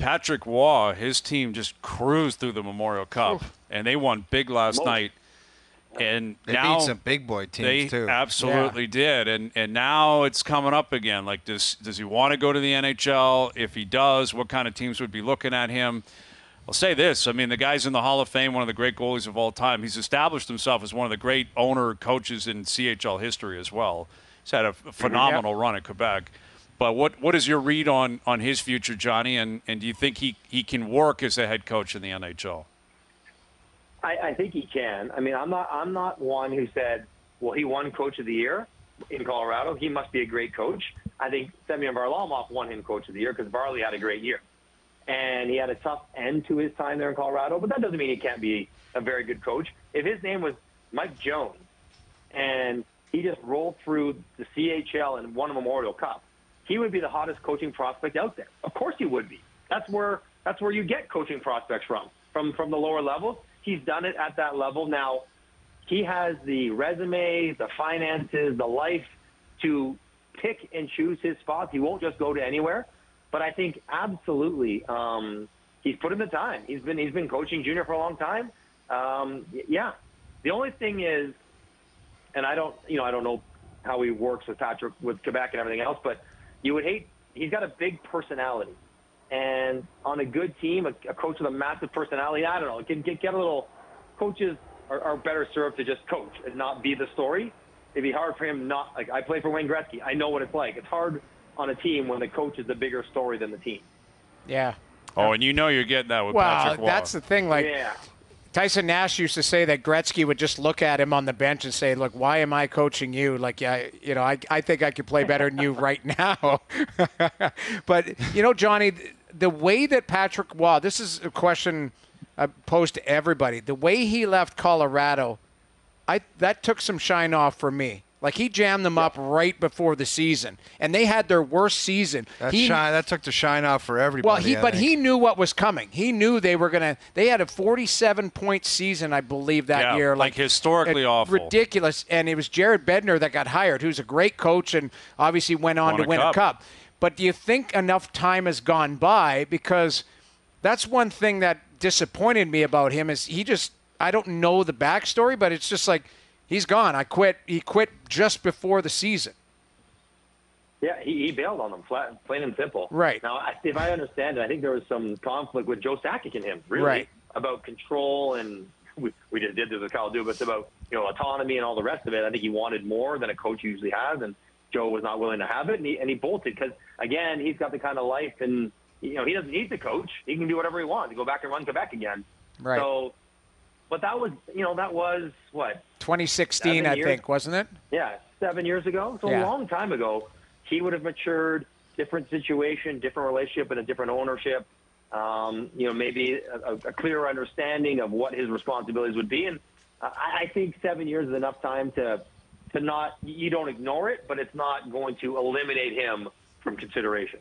Patrick Waugh, his team just cruised through the Memorial Cup, and they won big last night. And they now beat some big boy teams too. They absolutely did, and now it's coming up again. Like, does he want to go to the NHL? If he does, what kind of teams would be looking at him? I'll say this. I mean, the guy's in the Hall of Fame, one of the great goalies of all time. He's established himself as one of the great coaches in CHL history as well. He's had a phenomenal run at Quebec. But what is your read on his future, Johnny? And do you think he can work as a head coach in the NHL? I think he can. I mean, I'm not one who said, well, he won Coach of the Year in Colorado. He must be a great coach. I think Semyon Varlamov won him Coach of the Year because Varley had a great year. And he had a tough end to his time there in Colorado, but that doesn't mean he can't be a very good coach. If his name was Mike Jones and he just rolled through the CHL and won a Memorial Cup, he would be the hottest coaching prospect out there. Of course he would be. That's where you get coaching prospects from the lower levels. He's done it at that level. Now, he has the resume, the finances, the life to pick and choose his spots. He won't just go to anywhere. But I think absolutely he's put in the time. He's been coaching junior for a long time. Yeah. The only thing is, and I don't know how he works with Patrick, with Quebec and everything else, but you would hate, he's got a big personality. And on a good team, a coach with a massive personality, I don't know, get a little, coaches are better served to just coach and not be the story. It'd be hard for him not, like, I play for Wayne Gretzky. I know what it's like. It's hard on a team when the coach is the bigger story than the team. Yeah. Oh, and you know you're getting that with Patrick Waugh. Well, that's the thing. Like, Tyson Nash used to say that Gretzky would just look at him on the bench and say, look, why am I coaching you? Like, I think I could play better than you right now. But, Johnny, the way that Patrick Waugh, this is a question I posed to everybody. The way he left Colorado, that took some shine off for me. Like, he jammed them up right before the season, and they had their worst season. That took the shine off for everybody. Well, he knew what was coming. He knew they were going to – they had a 47-point season, I believe, that year. Like historically awful. Ridiculous. And it was Jared Bednar that got hired, who's a great coach and obviously went on to win a cup. But do you think enough time has gone by? Because that's one thing that disappointed me about him is he just – I don't know the backstory, but it's just like – he's gone. He quit just before the season. Yeah, he bailed on them, plain and simple. Right. Now, if I understand it, I think there was some conflict with Joe Sakic and him, really, about control, and we just did this with Kyle Dubas about autonomy and all the rest of it. I think he wanted more than a coach usually has, and Joe was not willing to have it, and he bolted because, again, he's got the kind of life, and he doesn't need the coach. He can do whatever he wants. Go back and run Quebec again. Right. So, but that was what? 2016, I think, wasn't it? Yeah, 7 years ago. So a long time ago. He would have matured, different situation, different relationship, and a different ownership. Maybe a clearer understanding of what his responsibilities would be. And I think 7 years is enough time to not, you don't ignore it, but it's not going to eliminate him from consideration.